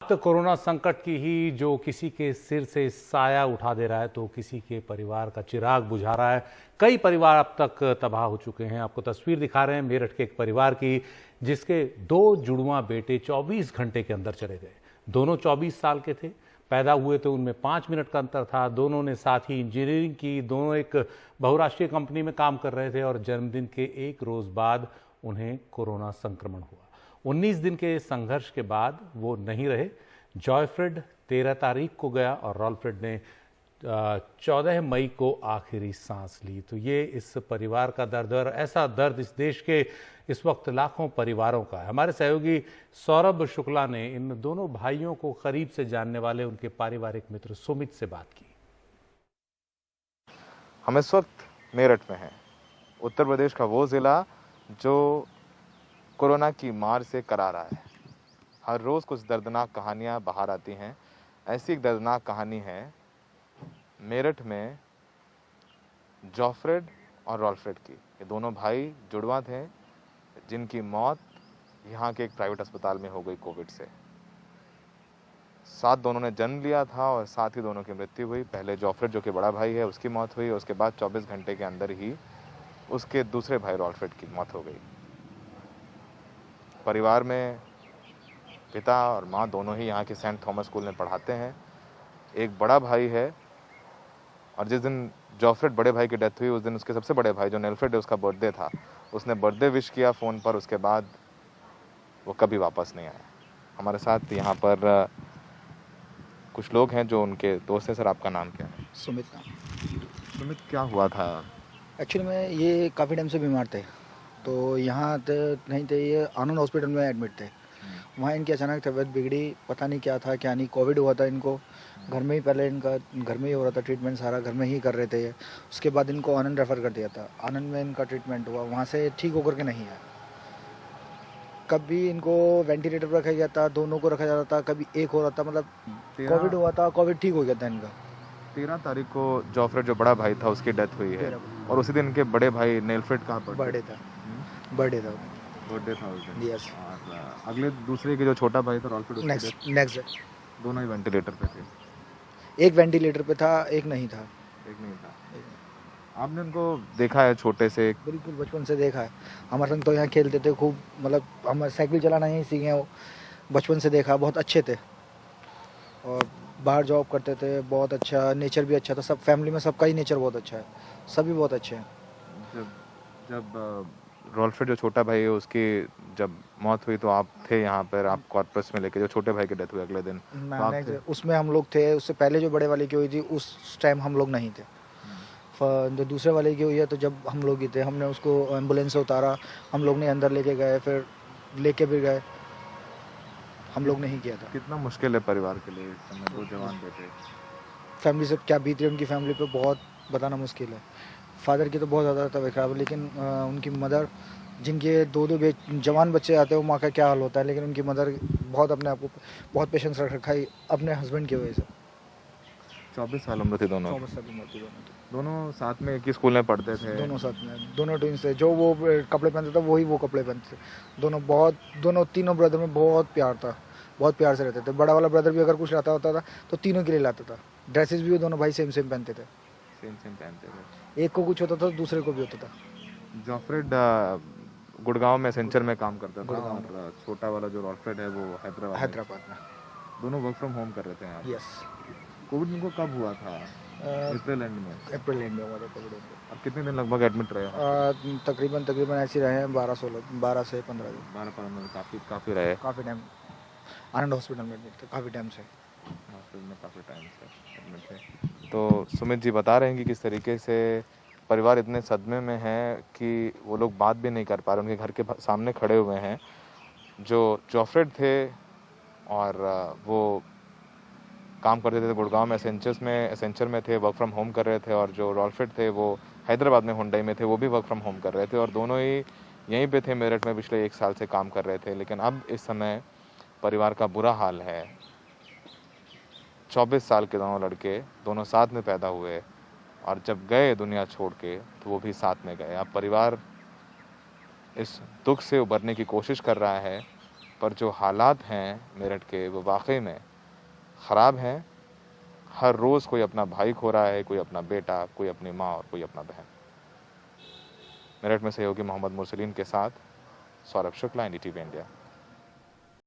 तो कोरोना संकट की ही जो किसी के सिर से साया उठा दे रहा है तो किसी के परिवार का चिराग बुझा रहा है। कई परिवार अब तक तबाह हो चुके हैं। आपको तस्वीर दिखा रहे हैं मेरठ के एक परिवार की, जिसके दो जुड़वा बेटे 24 घंटे के अंदर चले गए। दोनों 24 साल के थे, पैदा हुए तो उनमें 5 मिनट का अंतर था। दोनों ने साथ ही इंजीनियरिंग की, दोनों एक बहुराष्ट्रीय कंपनी में काम कर रहे थे और जन्मदिन के एक रोज बाद उन्हें कोरोना संक्रमण हुआ। 19 दिन के संघर्ष के बाद वो नहीं रहे। जॉयफ्रेड 13 तारीख को गया और रॉलफ्रेड ने 14 मई को आखिरी सांस ली। तो ये इस परिवार का दर्द और ऐसा दर्द इस देश के इस वक्त लाखों परिवारों का है। हमारे सहयोगी सौरभ शुक्ला ने इन दोनों भाइयों को करीब से जानने वाले उनके पारिवारिक मित्र सुमित से बात की। हम इस वक्त मेरठ में हैं, उत्तर प्रदेश का वो जिला जो कोरोना की मार से करा रहा है। हर रोज़ कुछ दर्दनाक कहानियां बाहर आती हैं। ऐसी एक दर्दनाक कहानी है मेरठ में जॉफ्रेड और रॉलफ्रेड की। ये दोनों भाई जुड़वा थे जिनकी मौत यहाँ के एक प्राइवेट अस्पताल में हो गई कोविड से। साथ दोनों ने जन्म लिया था और साथ ही दोनों की मृत्यु हुई। पहले जॉफ्रेड जो कि बड़ा भाई है उसकी मौत हुई, उसके बाद 24 घंटे के अंदर ही उसके दूसरे भाई रॉलफ्रेड की मौत हो गई। परिवार में पिता और माँ दोनों ही यहाँ के सेंट थॉमस स्कूल में पढ़ाते हैं। एक बड़ा भाई है और जिस दिन जॉफ्रेड बड़े भाई की डेथ हुई उस दिन उसके सबसे बड़े भाई जो नेल्फ्रेड है उसका बर्थडे था। उसने बर्थडे विश किया फ़ोन पर, उसके बाद वो कभी वापस नहीं आया। हमारे साथ यहाँ पर कुछ लोग हैं जो उनके दोस्त हैं। सर, आपका नाम क्या है? सुमित नाम। सुमित, क्या हुआ था? एक्चुअली में ये काफ़ी टाइम से बीमार थे, तो यहाँ नहीं थे, ये आनंद हॉस्पिटल में एडमिट थे। वहाँ इनकी अचानक तबीयत बिगड़ी, पता नहीं क्या था क्या नहीं। कोविड हुआ था इनको, घर में ही पहले इनका घर में ही हो रहा था ट्रीटमेंट, सारा घर में ही कर रहे थे ये। उसके बाद इनको आनंद रेफ़र कर दिया था। आनंद में इनका ट्रीटमेंट हुआ, वहाँ से ठीक होकर के नहीं आया। कभी इनको वेंटिलेटर पर रखा गया था, दोनों को रखा जाता था, कभी एक हो रहा था। मतलब कोविड हुआ था, कोविड ठीक हो गया था इनका। 13 तारीख को जॉफ्रेड जो बड़ा भाई था उसकी डेथ हुई है और उसी दिन इनके बड़े भाई नेल्फ्रेड का बर्थडे था। बर्थडे था उस दिन। यस। और अगले दूसरे के जो छोटा भाई था रॉलफ्रेड, नेक्स्ट दोनों ही वेंटिलेटर पे थे। एक वेंटिलेटर पे था, एक नहीं था। आपने उनको देखा है छोटे से? बिल्कुल, बचपन से देखा है। हमारे संग तो यहाँ खेलते थे खूब, मतलब हम साइकिल चलाना यहीं सीखे हैं। वो बचपन से देखा, बहुत अच्छे थे और बाहर जॉब करते थे। बहुत अच्छा नेचर भी अच्छा था। सब फैमिली में सबका ही नेचर बहुत अच्छा है, सभी बहुत अच्छे हैं। जब रॉलफ्रेड जो छोटा भाई है उसकी जब मौत हुई तो आप थे यहाँ पर, आप कॉर्पस में लेके, जो छोटे भाई की डेथ हुई अगले दिन तो उसमें हम लोग थे। उससे पहले जो बड़े वाले की हुई थी उस टाइम हम लोग नहीं थे। जो दूसरे वाले की हुई है तो जब हम लोग ही थे, हमने उसको एम्बुलेंस से उतारा, हम लोग ने अंदर लेके गए, फिर लेके भी गए। हम लोग ने ही किया था। कितना मुश्किल है परिवार के लिए इस समय, दो जवान बेटे। फैमिली से क्या बीत रही है उनकी फैमिली पे बहुत बताना मुश्किल है। फादर की तो बहुत ज़्यादा तबीयत खराब है, लेकिन उनकी मदर, जिनके दो जवान बच्चे आते हैं, वो माँ का क्या हाल होता है। लेकिन उनकी मदर बहुत अपने आप को बहुत पेशेंस रख रखा है अपने हस्बैंड की वजह से। 24 साल उम्र थी दोनों। 24 साल उम्र थी दोनों साथ में एक ही स्कूल में पढ़ते थे। दोनों साथ में, दोनों ट्विंस थे। जो वो कपड़े पहनते थे वही वो कपड़े पहनते थे। दोनों तीनों ब्रदर में बहुत प्यार था, बहुत प्यार से रहते थे। बड़ा वाला ब्रदर भी अगर कुछ लाता होता था तो तीनों के लिए लाता था। ड्रेसेस भी वो दोनों भाई सेम पहनते थे। सेम पहनते थे। एक को कुछ होता था तो दूसरे को भी होता था। जॉफ्रेड गुड़गांव में सेंचर में काम करता था और छोटा वाला जो रॉलफ्रेड है वो हैदराबाद में। दोनों वर्क फ्रॉम होम कर रहे थे यहाँ। यस। कोविड उनको कब हुआ था? अप्रैल एंड में हुआ था कोविड। अब कितने दिन लगभग एडमिट रहे? तकरीबन ऐसे रहे हैं 12 से 15 दिन। 12-15 दिन काफ़ी रहे। काफ़ी टाइम आनंद हॉस्पिटल में एडमिट थे, काफ़ी टाइम से एडमिट थे। तो सुमित जी बता रहे हैं कि किस तरीके से परिवार इतने सदमे में है कि वो लोग बात भी नहीं कर पा रहे। उनके घर के सामने खड़े हुए हैं जो जॉफ्रेड थे और वो काम करते थे गुड़गांव में एसेंचर में थे, वर्क फ्रॉम होम कर रहे थे। और जो रॉलफ्रेड थे वो हैदराबाद में हुंडई में थे, वो भी वर्क फ्रॉम होम कर रहे थे और दोनों ही यहीं पे थे मेरठ में, पिछले 1 साल से काम कर रहे थे। लेकिन अब इस समय परिवार का बुरा हाल है। 24 साल के दोनों लड़के, दोनों साथ में पैदा हुए और जब गए दुनिया छोड़ के तो वो भी साथ में गए। अब परिवार इस दुख से उबरने की कोशिश कर रहा है पर जो हालात हैं मेरठ के वो वाकई में ख़राब हैं। हर रोज़ कोई अपना भाई खो रहा है, कोई अपना बेटा, कोई अपनी माँ और कोई अपना बहन। मेरठ में सहयोगी मोहम्मद मुरसलीन के साथ सौरभ शुक्ला, NDTV इंडिया।